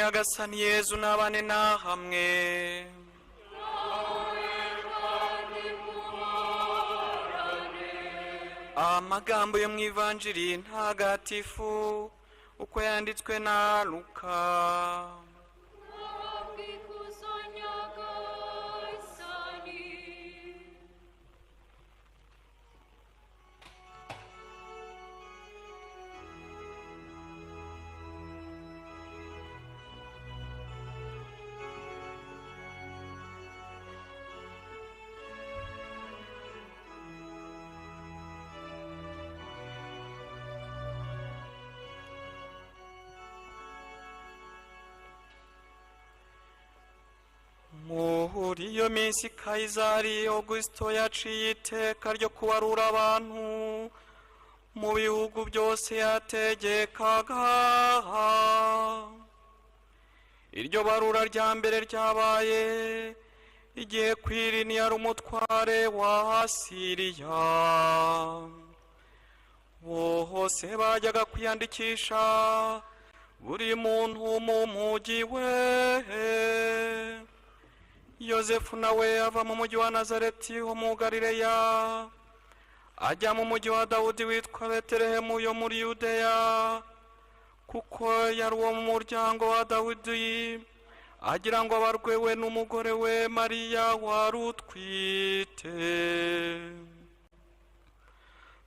nyagasani Yezu n'abane na hamwe. Amagambo yo mu ivanjiri ntagatifu uko yanditswe na Luka. Muri iyo minsi Kayizari Augusito yaciye iteka ryo kubarura abantu mu bihugu byose yategekaga. Iryo barura rya mbere ryabaye igihe Kwirini yari umutware wa Siriya. Bose bajyaga kwiyandikisha buri muntu mu mugi we. Yosefu nawe ava mu mujyi wa Nazareti ho mu Galileya ajya mu mujyi wa Dawudi witwa Betelehemu yo muri Yudeya, kuko yari uwo mu muryango wa Dawudi, agira ngo abarwe we n'umugore we Mariya wari utwite.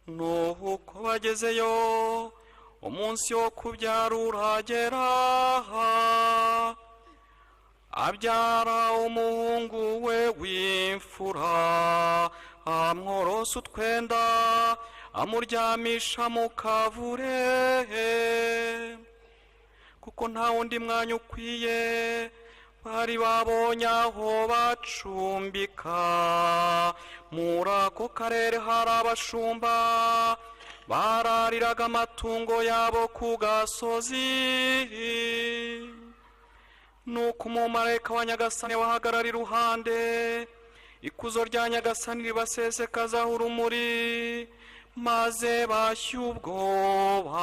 Nuko bagezeyo umunsi wo kubyara uragera, abyara umuhungu we w'imfura, amworosa utwenda amuryamisha mu kavure, kuko nta wundi mwanya ukwiye bari babonye aho bacumbika. Muri ako karere hari abashumba barariraga amatungo yabo ku gasozi. Nuko umumarayika wa Nyagasani wahagarara iruhande, ikuzo rya Nyagasani ribasesekazaho urumuri, maze bashya ubwoba.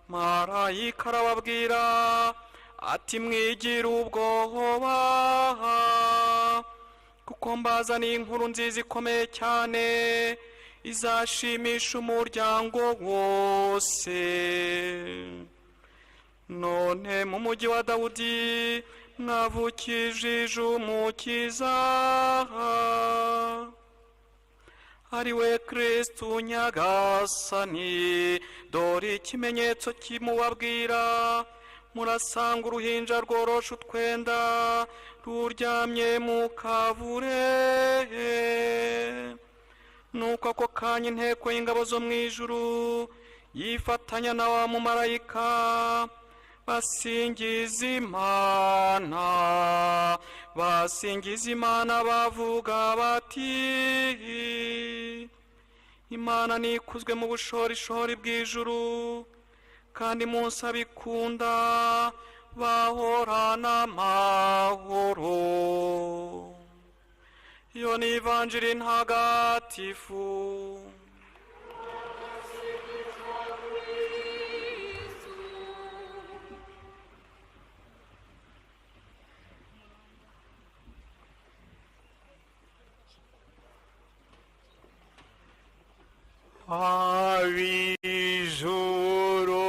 Marayika arababwira ati mwigire ubwoba, kuko mbazaniye inkuru nziza ikomeye cyane izashimisha umuryango wose. None mu mujyi wa Dawudi mwavukijije umukiza, ari we Kristu Nyagasani. Dore ikimenyetso kimubabwira, murasanga uruhinja rworosha utwenda ruryamye mu kavure. Nuko ako kanya inteko y'ingabo zo mu ijuru yifatanya na wa mumarayika, basingiza Imana bavuga bati: Imana nikuzwe mu bushorishori bw'ijuru, kandi munsi abikunda bahorana amahoro. Iyo ni ivanjiri ntagatifu. Ab'ijuru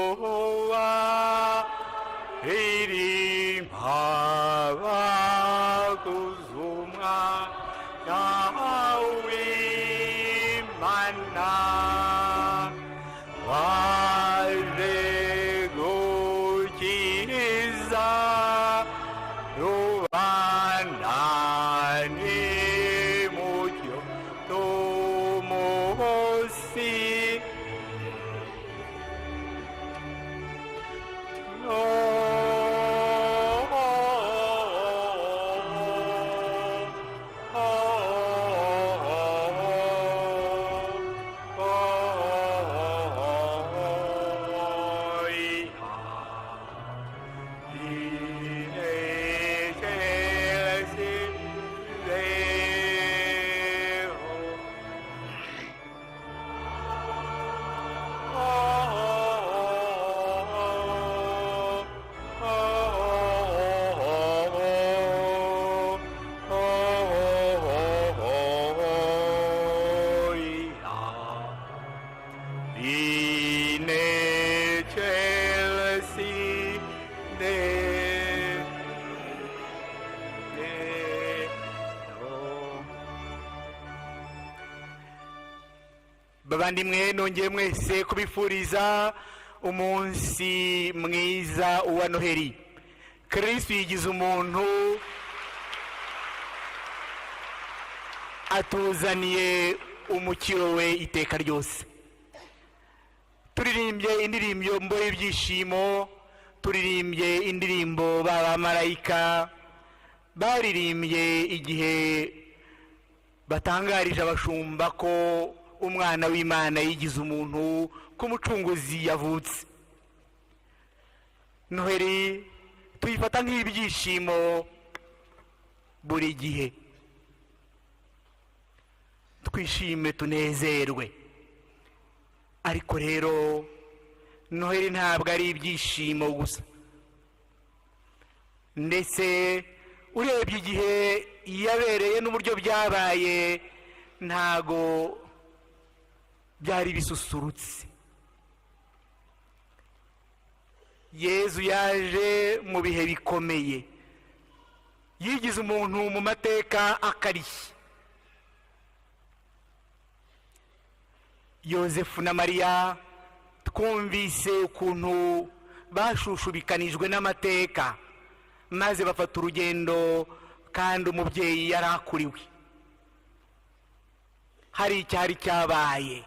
baririmba bakuza umwana w'Imana, baje gukiriza rubanda nimucyo n'umunsi bavandimwe, nongeye mwese kubifuriza umunsi mwiza wa Noheli. Kristo yigize umuntu, atuzaniye umukiro we iteka ryose. Turirimbye indirimbo y'ibyishimo, turirimbye indirimbo b'abamarayika baririmbye igihe batangarije abashumba ko umwana w'Imana yigize umuntu, ko umucunguzi yavutse. Noheli tuyifata nk'ibyishimo buri gihe, twishime tunezerwe. Ariko rero Noheli ntabwo ari ibyishimo gusa, ndetse urebye igihe yabereye n'uburyo byabaye ntago byari bisusurutse. Yezu yaje mu bihe bikomeye, yigize umuntu mu mateka akarishye. Yosefu na Mariya twumvise ukuntu bashushubikanijwe n'amateka, maze bafata urugendo kandi umubyeyi yari akuriwe. Hari icyari cyabaye,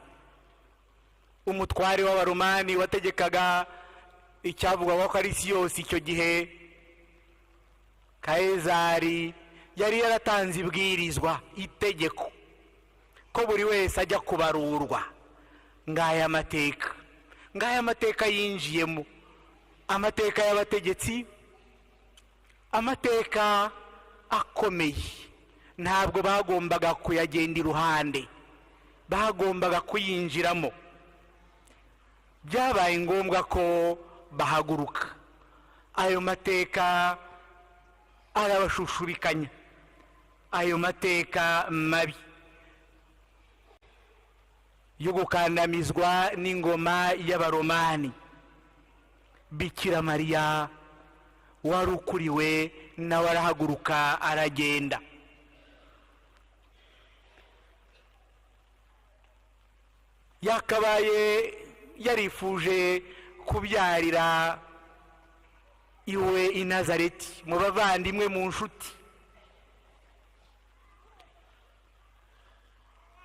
umutware w'Abaromani wategekaga icyavugwa ko ari isi yose icyo gihe, Kayizari yari yaratanze ibwirizwa, itegeko ko buri wese ajya kubarurwa. Ngaya amateka yinjiyemo, amateka y'abategetsi, amateka akomeye. Ntabwo bagombaga kuyagenda iruhande, bagombaga kuyinjiramo. Byabaye ngombwa ko bahaguruka. Ayo mateka arabashushubikanya, ayo mateka mabi yo gukandamizwa n'ingoma y'Abaromani. Bikira Mariya wari ukuriwe nawe arahaguruka aragenda. Yakabaye yarifuje kubyarira iwe i Nazareti, mu bavandimwe, mu nshuti.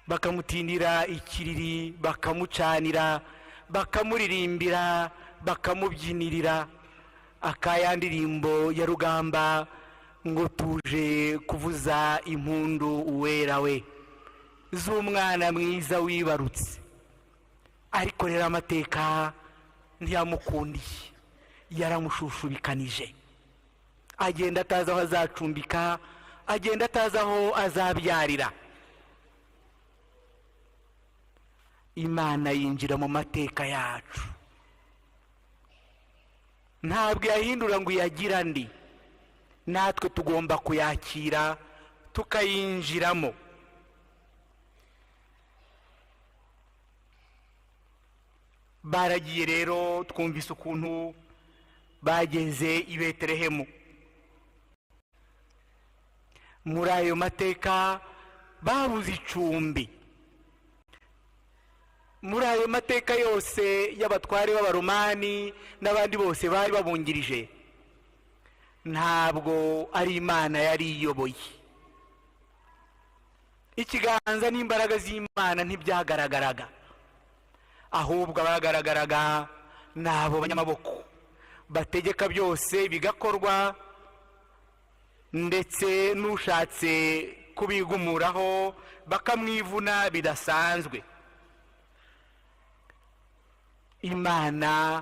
Bakamutindira ikiriri, bakamucanira, bakamuririmbira, bakamubyinirira akaya ndirimbo ya rugamba ngo tuje kuvuza impundu uwera we z'umwana mwiza wibarutse. Ariko rero amateka ntiyamukundiye, yaramushushubikanije. Agenda atazi aho azacumbika, agenda atazi aho azabyarira. Imana yinjira mu mateka yacu, ntabwo yahindura ngo yagira andi. Natwe tugomba kuyakira tukayinjiramo. Baragiye rero, twumvise ukuntu bageze i Betelehemu. Muri ayo mateka babuze icumbi. Muri ayo mateka yose y'abatware b'Abaromani n'abandi bose bari babungirije, ntabwo ari Imana yari iyoboye. Ikiganza n'imbaraga z'Imana ntibyagaragaraga, ahubwo abagaragaraga nabo banyamaboko bategeka byose bigakorwa, ndetse n'ushatse kubigumuraho bakamwivuna bidasanzwe. Imana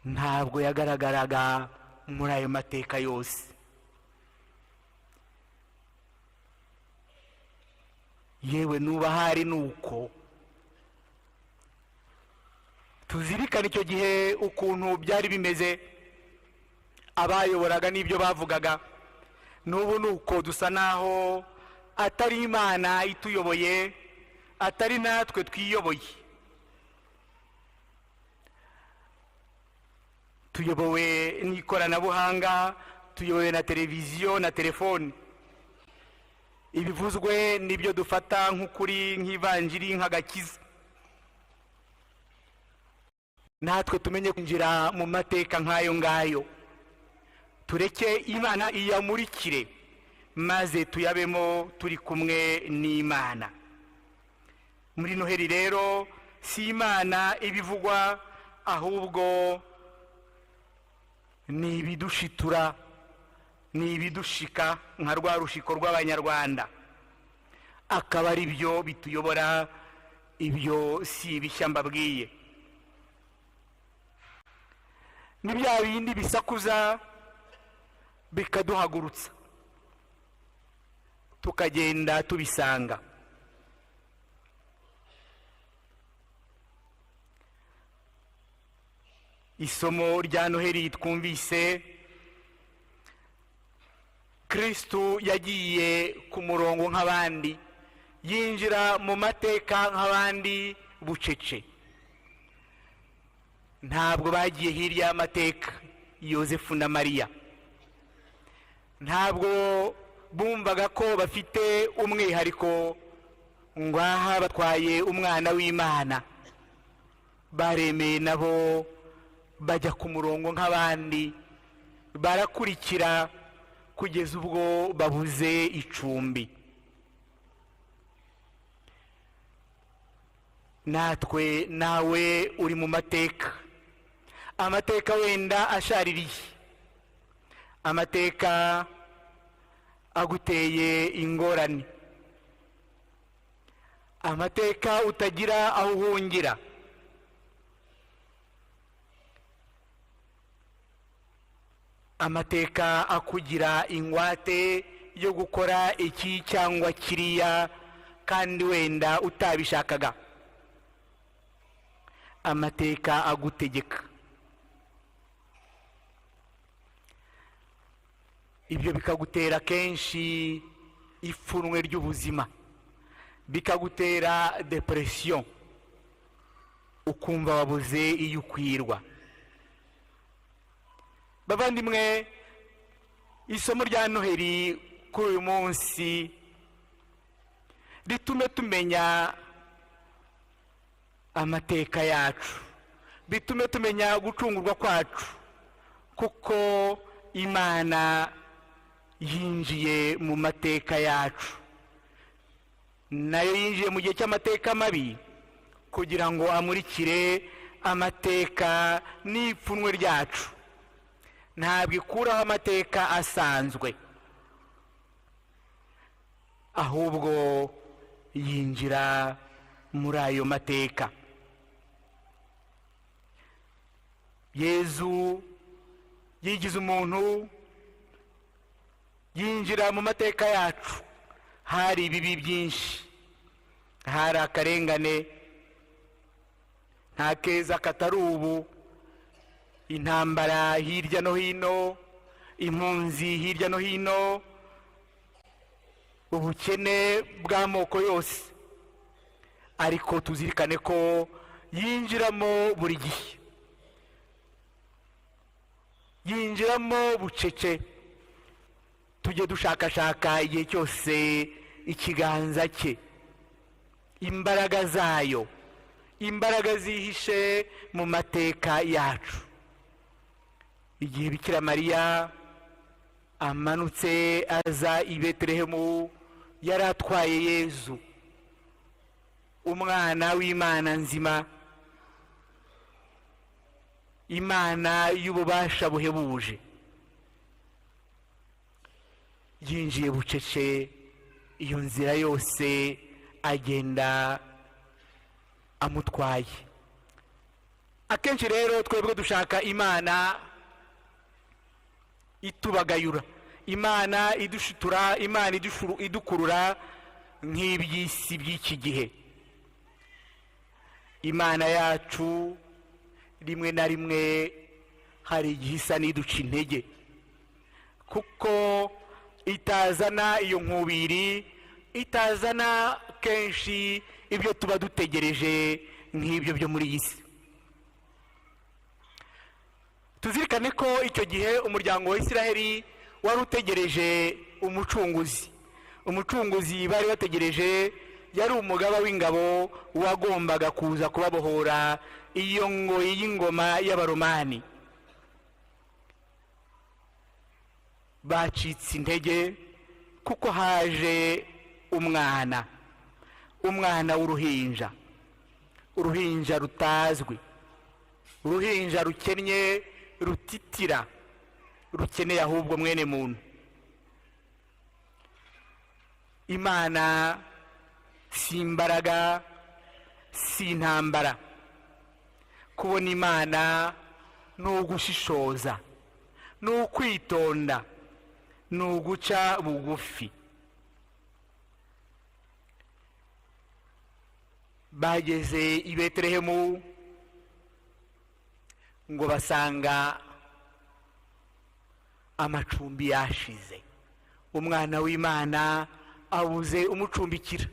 ntabwo yagaragaraga muri ayo mateka yose. Yewe nuba hari nuko tuzirikana icyo gihe ukuntu byari bimeze, abayoboraga n'ibyo bavugaga. N'ubu nuko dusa naho atari Imana ituyoboye, atari natwe twiyoboye. Tuyobowe n'ikoranabuhanga, tuyobowe na televiziyo na telefoni. ibivuzwe nibyo dufata nk'ukuri, nk'ivanjiri, nk'agakiza. natwe tumenye kwinjira mu mateka nk'ayo ngayo, tureke Imana iyamurikire maze tuyabemo turi kumwe n'Imana. Muri Noheli rero si Imana ibivugwa, ahubwo ni ibidushitura, ni ibidushika nka rwa rushiko rw'Abanyarwanda, akaba ari byo bituyobora. Ibyo si ibishya mbabwiye, ni bya bindi bisakuza bikaduhagurutsa tukagenda tubisanga. Isomo rya Noheli twumvise, Kristo yagiye ku murongo nk'abandi, yinjira mu mateka nk'abandi bucece. Ntabwo bagiye hirya y'amateka. Yosefu na Mariya ntabwo bumvaga ko bafite umwihariko, ngaha batwaye umwana w'Imana. Baremeye nabo bajya ku murongo nk'abandi, barakurikira kugeza ubwo babuze icumbi. Natwe nawe uri mu mateka, amateka wenda ashaririye, amateka aguteye ingorane, amateka utagira aho uhungira, amateka akugira ingwate yo gukora iki cyangwa kiriya kandi wenda utabishakaga, amateka agutegeka. Ibyo bikagutera kenshi ipfunwe ry'ubuzima, bikagutera depression, ukumva wabuze iyo ukwirwa. Bavandimwe, isomo rya Noheli kuri uyu munsi ritume tumenya amateka yacu, bitume tumenya gucungurwa kwacu, kuko Imana yinjiye mu mateka yacu, nayo yinjiye mu gihe cy'amateka mabi kugira ngo amurikire amateka n'ipfunwe ryacu. Ntabwo ikuraho amateka asanzwe, ahubwo yinjira muri ayo mateka. Yezu yigize umuntu, yinjira mu mateka yacu. Hari ibibi byinshi, hari akarengane, nta keza katari ubu, intambara hirya no hino, impunzi hirya no hino, ubukene bw'amoko yose. Ariko tuzirikane ko yinjiramo buri gihe, yinjiramo bucece. Tujye dushakashaka igihe cyose ikiganza cye, imbaraga zayo, imbaraga zihishe mu mateka yacu. Igihe Bikira Mariya amanutse aza i Betelehemu, yari atwaye Yezu, umwana w'Imana nzima, Imana y'ububasha buhebuje. Yinjiye bucece iyo nzira yose, agenda amutwaye. Akenshi rero twebwe dushaka Imana itubagayura, Imana idushitura, Imana idukurura nk'iby'isi by'iki gihe. Imana yacu rimwe na rimwe hari igihe isa n'iduca intege, kuko itazana iyo nkubiri, itazana kenshi ibyo tuba dutegereje nk'ibyo byo muri iyi si. Tuzirikane ko icyo gihe umuryango wa Isiraheli wari utegereje umucunguzi, umucunguzi bari bategereje yari umugaba w'ingabo wagombaga kuza kubabohora iyo ngoyi y'ingoma y'abaromani. Bacitse intege kuko haje umwana w'uruhinja, uruhinja rutazwi, uruhinja rukennye, rutitira, rukeneye ahubwo mwene muntu. Imana si imbaraga, si intambara. Kubona Imana ni ugushishoza, ni ukwitonda, ni uguca bugufi. Bageze i Betelehemu ngo basanga amacumbi yashize, umwana w'Imana abuze umucumbikira.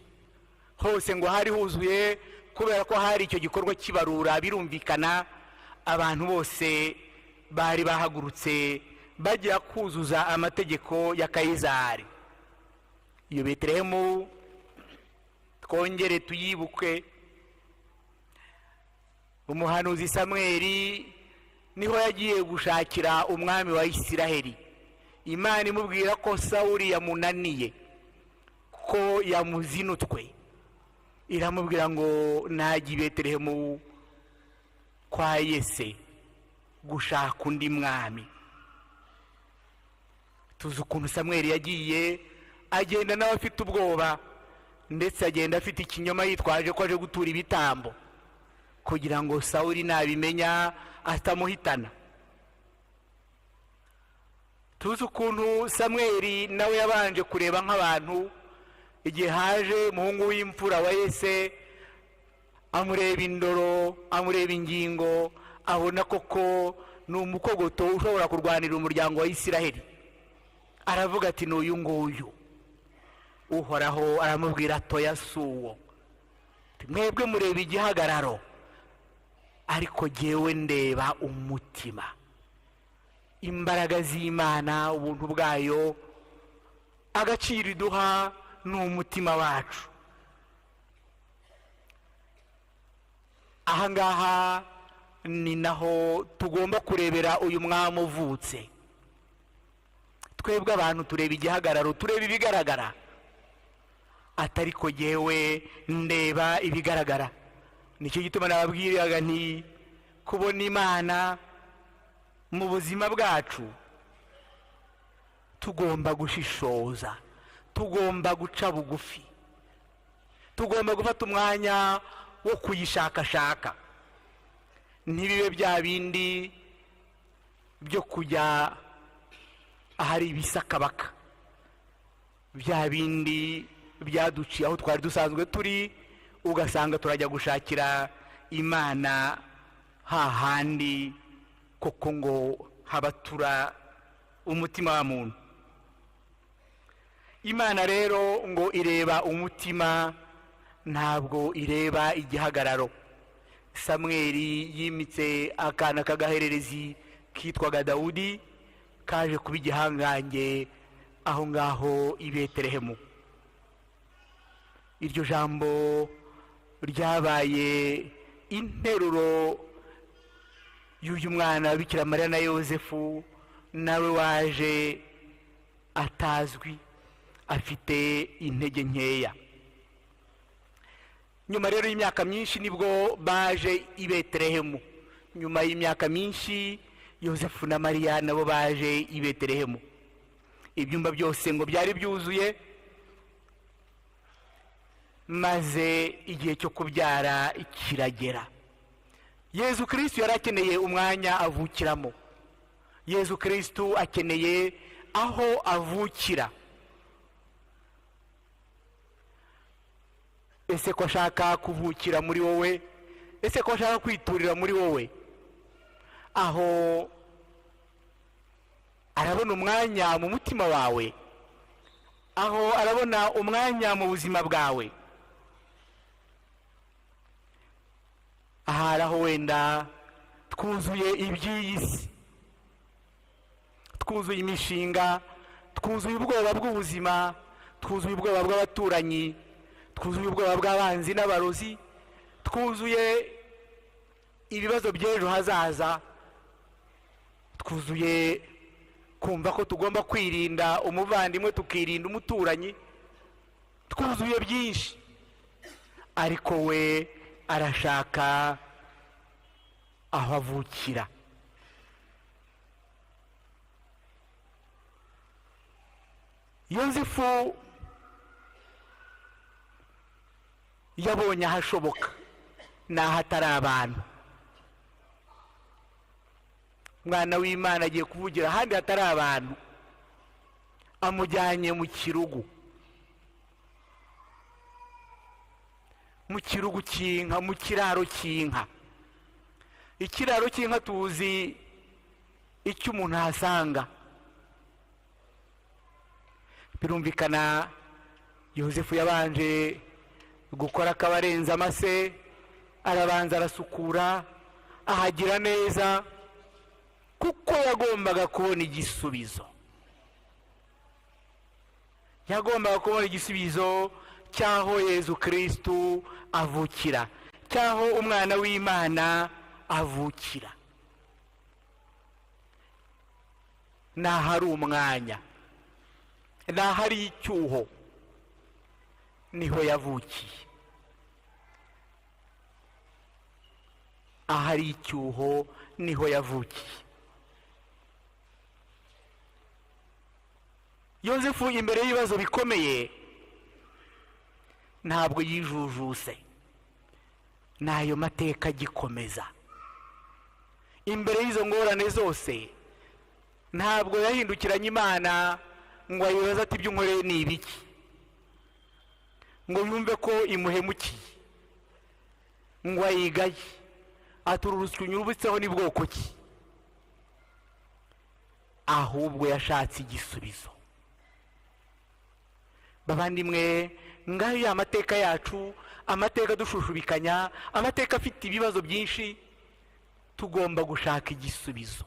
Hose ngo hari huzuye kubera ko hari icyo gikorwa kibarura. Birumvikana abantu bose bari bahagurutse bajya kuzuza amategeko ya Kayizari. Iyo Betelehemu twongere tuyibuke, umuhanuzi Samweli niho yagiye gushakira umwami wa Isiraheli. Imana imubwira ko Sawuli yamunaniye, ko yamuzinutwe. Iramubwira ngo najye i Betelehemu kwa Yese gushaka undi mwami. Tuzi ukuntu Samweli yagiye agenda nawe afite ubwoba, ndetse agenda afite ikinyoma yitwaje ko aje gutura ibitambo kugira ngo Sawuli nabimenya atamuhitana. Tuzi ukuntu Samweli nawe yabanje kureba nk'abantu. Igihe haje umuhungu w'imfura wa Yese, amureba indoro, amureba ingingo, abona koko ni umukogoto ushobora kurwanira umuryango wa Isiraheli. Aravuga ati n'uyu nguyu. Uhoraho aramubwira atoya suwo, mwebwe mureba igihagararo, ariko jyewe ndeba umutima. Imbaraga z'Imana, ubuntu bwayo, agaciro iduha ni umutima wacu. Ahangaha ni naho tugomba kurebera uyu mwami uvutse. Twebwe abantu tureba igihagararo, tureba ibigaragara, atari ko jyewe ndeba ibigaragara. Nicyo gituma nababwiraga nti kubona Imana mu buzima bwacu tugomba gushishoza, tugomba guca bugufi, tugomba gufata umwanya wo kuyishakashaka. Ntibibe bya bindi byo kujya ahari ibisakabaka, bya bindi byaduciye aho twari dusanzwe turi, ugasanga turajya gushakira Imana hahandi koko ngo habatura umutima wa muntu. Imana rero ngo ireba umutima, ntabwo ireba igihagararo. Samweli yimitse akana k'agahererezi kitwaga Dawudi, kaje kuba igihangange aho ngaho i Betelehemu. Iryo jambo ryabaye interuro y'uyu mwana Bikira Mariya na Yosefu, nawe waje atazwi, afite intege nkeya. Nyuma rero y'imyaka myinshi nibwo baje i Betelehemu. Nyuma y'imyaka myinshi Yosefu na Mariya nabo baje i Betelehemu. Ibyumba byose ngo byari byuzuye, maze igihe cyo kubyara kiragera. Yezu Kristo yari akeneye umwanya avukiramo. Yezu Kristo akeneye aho avukira. Ese ko ashaka kuvukira muri wowe? Ese ko ashaka kwiturira muri wowe? Aho arabona umwanya mu mutima wawe, aho arabona umwanya mu buzima bwawe. Ahari aho wenda twuzuye iby'iyi si, twuzuye imishinga, twuzuye ubwoba bw'ubuzima, twuzuye ubwoba bw'abaturanyi, twuzuye ubwoba bw'abanzi n'abarozi, twuzuye ibibazo by'ejo hazaza, twuzuye kumva ko tugomba kwirinda umuvandimwe tukirinda umuturanyi, twuzuye byinshi. Ariko we arashaka aho avukira. Yozefu yabonye ahashoboka n'ahatari abantu. Umwana w'Imana agiye kuvugira ahandi hatari abantu, amujyanye mu kirugu, mu kirugu cy'inka, mu kiraro cy'inka. Ikiraro cy'inka tuzi icyo umuntu ahasanga. Birumvikana Yozefu yabanje gukora akabarenza amase, arabanza arasukura, ahagira neza, kuko yagombaga kubona igisubizo. Yagombaga kubona igisubizo cy'aho Yezu Kristu avukira, cy'aho umwana w'Imana avukira. N'ahari umwanya, n'ahari icyuho, niho yavukiye. Ahari icyuho niho yavukiye. Yozefu imbere y'ibibazo bikomeye ntabwo yijujuse, n'ayo mateka agikomeza. Imbere y'izo ngorane zose ntabwo yahindukiranye Imana ngo ayibaze ati ibyo unkoreye ni ibiki, ngo yumve ko imuhemukiye, ngo ayigaye, ati uru rusyo unyurubitseho ni bwoko ki. Ahubwo yashatse igisubizo. Bavandimwe, ngayo ya mateka yacu, amateka dushushubikanya, amateka afite ibibazo byinshi, tugomba gushaka igisubizo.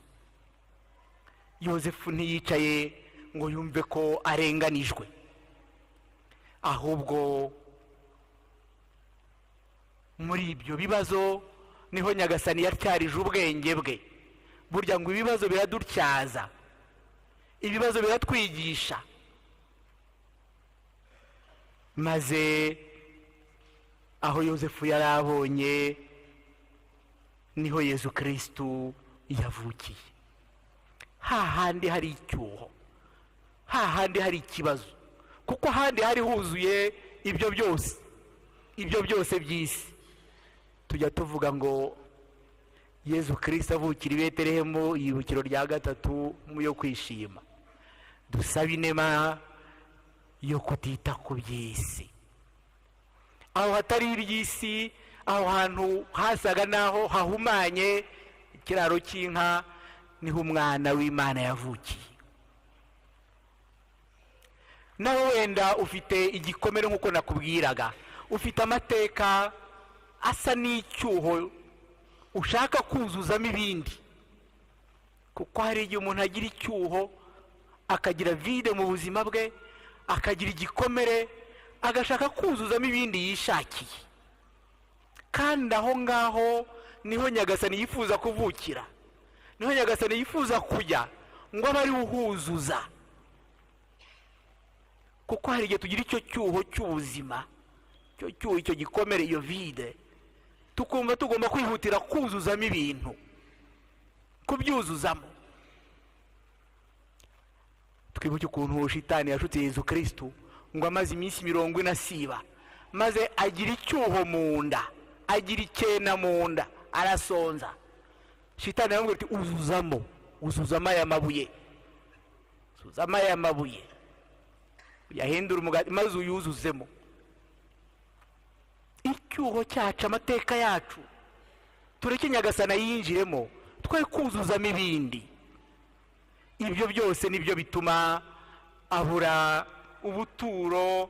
Yozefu ntiyicaye ngo yumve ko arenganijwe, ahubwo muri ibyo bibazo niho Nyagasani yatyarije ubwenge bwe. Burya ngo ibibazo biradutyaza, ibibazo biratwigisha. Maze aho Yozefu yari abonye niho Yezu Kristu yavukiye. Hahandi hari icyuho, hahandi hari ikibazo, kuko ahandi hari huzuye ibyo byose by'isi. Tujya tuvuga ngo Yezu Kristu avukira i Betelehemu, ibukiro rya gatatu mu yo kwishima. Dusaba inema yo kutita ku by'isi. Aho hatari iby'isi, aho hantu hasaga naho hahumanye, ikiraro cy'inka, niho umwana w'Imana yavukiye. Nawe wenda ufite igikomere nk'uko nakubwiraga, ufite amateka asa n'icyuho ushaka kuzuzamo ibindi, kuko hari igihe umuntu agira icyuho, akagira vide mu buzima bwe, akagira igikomere, agashaka kuzuzamo ibindi yishakiye. Kandi aho ngaho niho Nyagasani yifuza kuvukira, niho Nyagasani yifuza kujya, ngo abe ari uhuzuza. Kuko hari igihe tugira icyo cyuho cy'ubuzima, icyo cyuho, icyo gikomere, iyo vide, tukumva tugomba kwihutira kuzuzamo ibintu, kubyuzuzamo. Twibuke ukuntu Shitani yashutse Yezu Kristu ngo amaze iminsi 40 asiba, maze agira icyuho mu nda, agira icyena mu nda, arasonza. Shitani yamubwira ati uzuzamo aya mabuye, uzuzamo aya mabuye, uyahindura umugati maze uyuzuzemo. Icyuho cyacu, amateka yacu, tureke Nyagasani yinjiremo, twe kuzuzamo ibindi. Ibyo byose nibyo bituma abura ubuturo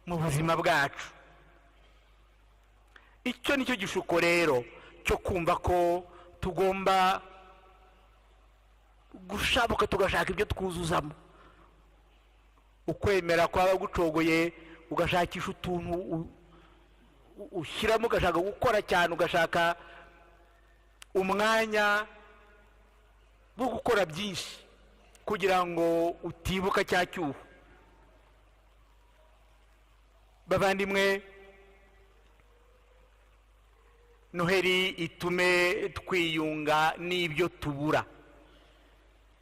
mu buzima bwacu. Icyo nicyo gishuko rero cyo kumva ko tugomba gushabuka tugashaka ibyo twuzuzamo. ukwemera kwaba gucogoye ugashakisha utuntu ushyiramo, ugashaka gukora cyane, ugashaka umwanya wo gukora byinshi kugira ngo utibuka cya cyuho. bavandimwe, noheri itume twiyunga n'ibyo tubura.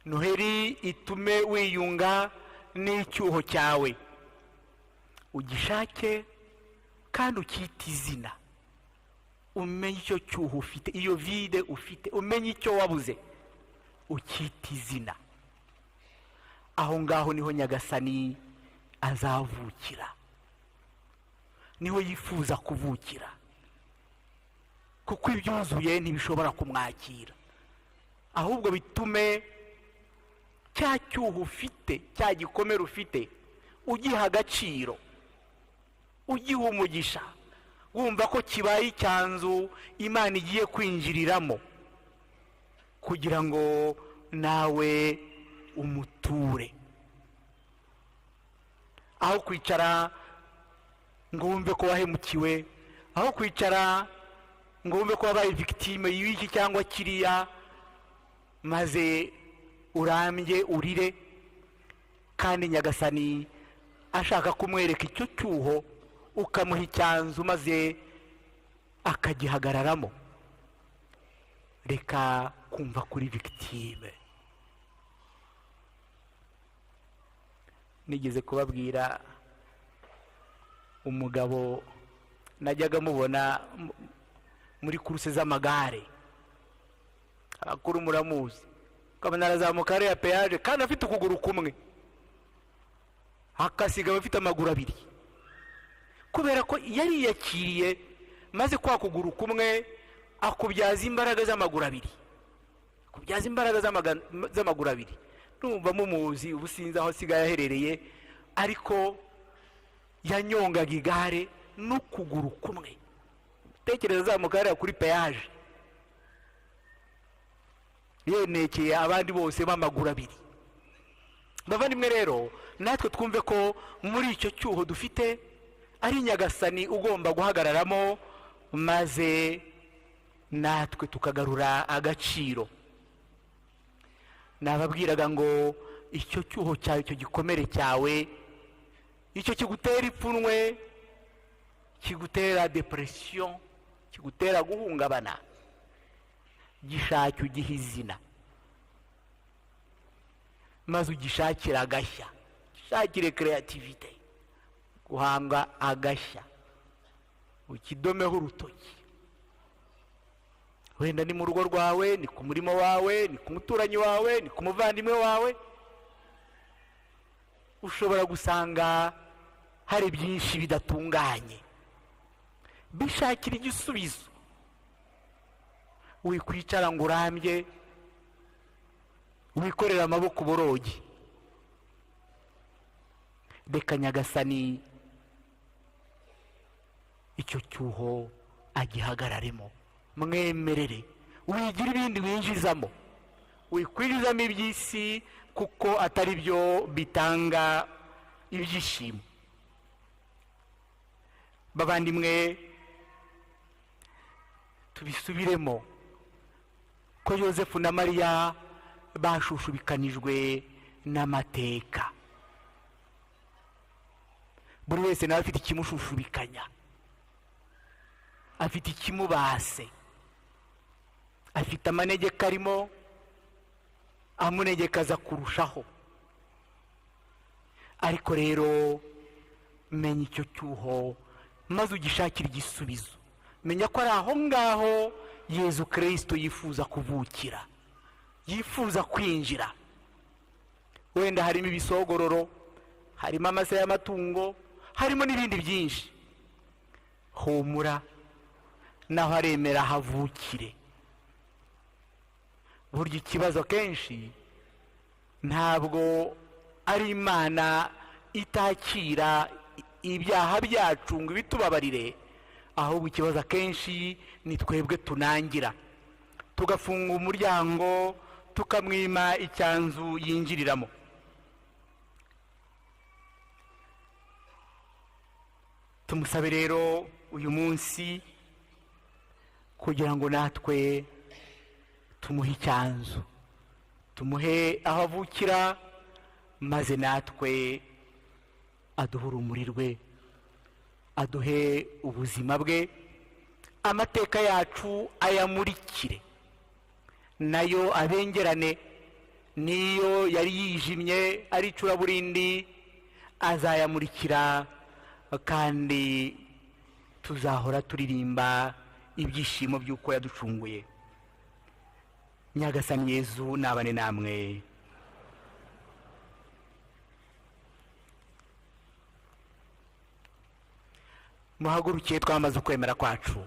noheri itume wiyunga n'icyuho cyawe, ugishake kandi ukita izina. umenye icyo cyuho ufite, iyo vide ufite, umenye icyo wabuze, ukita izina. aho ngaho niho nyagasani azavukira, niho yifuza kuvukira, kuko ibyuzuye ntibishobora kumwakira. ahubwo bitume cya cyuho ufite, cya gikomere ufite, ugiha agaciro, ugiha umugisha, wumva ko kibaye icyanzu Imana igiye kwinjiriramo kugira ngo nawe umuture. aho kwicara ngo wumve ko wahemukiwe, aho kwicara ngo wumve ko wabaye victime y'iki cyangwa kiriya, maze urambye urire, kandi nyagasani ashaka kumwereka icyo cyuho, ukamuha icyanzu maze akagihagararamo. reka kumva kuri victime. nigeze kubabwira umugabo najyaga mubona muri kuruse z'amagare, abakuru muramuzi, ukabona arazamuka hariya peyaje kandi afite ukuguru kumwe, akasiga afite amaguru abiri, kubera ko yariyakiriye, maze kwa kuguru kumwe akubyaza imbaraga z'amaguru abiri, kubyaza imbaraga z'amaguru abiri. numva mumuzi, ubu sinzi aho asigaye aherereye, ariko yanyongaga igare n'ukuguru kumwe. tekereza azamuka hariya kuri peyaje yenekeye abandi bose b'amaguru abiri. bavandimwe rero, natwe twumve ko muri icyo cyuho dufite ari nyagasani ugomba guhagararamo, maze natwe tukagarura agaciro. nababwiraga ngo icyo cyuho cyawe, icyo gikomere cyawe, icyo kigutera ipfunwe, kigutera depression, kigutera guhungabana, gishake ugiha izina, maze ugishakira agashya, gishakire creativity, guhanga agashya, ukidomeho urutoki. wenda ni mu rugo rwawe, ni ku murimo wawe, ni ku muturanyi wawe, ni ku muvandimwe wawe, ushobora gusanga hari byinshi bidatunganye. bishakira igisubizo, wikwicara ngo urambye, wikorera amaboko uborogi. reka nyagasani icyo cyuho agihagararemo, mwemerere, wigira ibindi winjizamo, wikwinjizamo iby'isi, kuko atari byo bitanga ibyishimo. bavandimwe, tubisubiremo ko Yosefu na Mariya bashushubikanijwe n'amateka. buri wese nawe afite ikimushushubikanya, afite ikimubase, afite amanegeka arimo amunegekaza kurushaho. ariko rero menya icyo cyuho, maze ugishakira igisubizo. menya ko ari aho ngaho Yezu Kristo yifuza kuvukira, yifuza kwinjira. wenda harimo ibisogororo, harimo amase y'amatungo, harimo n'ibindi byinshi. humura, naho aremera havukire. burya ikibazo kenshi ntabwo ari Imana itakira ibyaha byacu ngo ibitubabarire, ahubwo ikibazo akenshi ni twebwe tunangira, tugafunga umuryango, tukamwima icyanzu yinjiriramo. tumusabe rero uyu munsi kugira ngo natwe tumuhe icyanzu, tumuhe aho avukira, maze natwe aduhe urumuri rwe, aduhe ubuzima bwe, amateka yacu ayamurikire, nayo abengerane. Niyo yari yijimye ari icuraburindi azayamurikira, kandi tuzahora turirimba ibyishimo by'uko yaducunguye. Nyagasani Yezu nabane namwe. Muhagurukiye twamaze kwemera kwacu.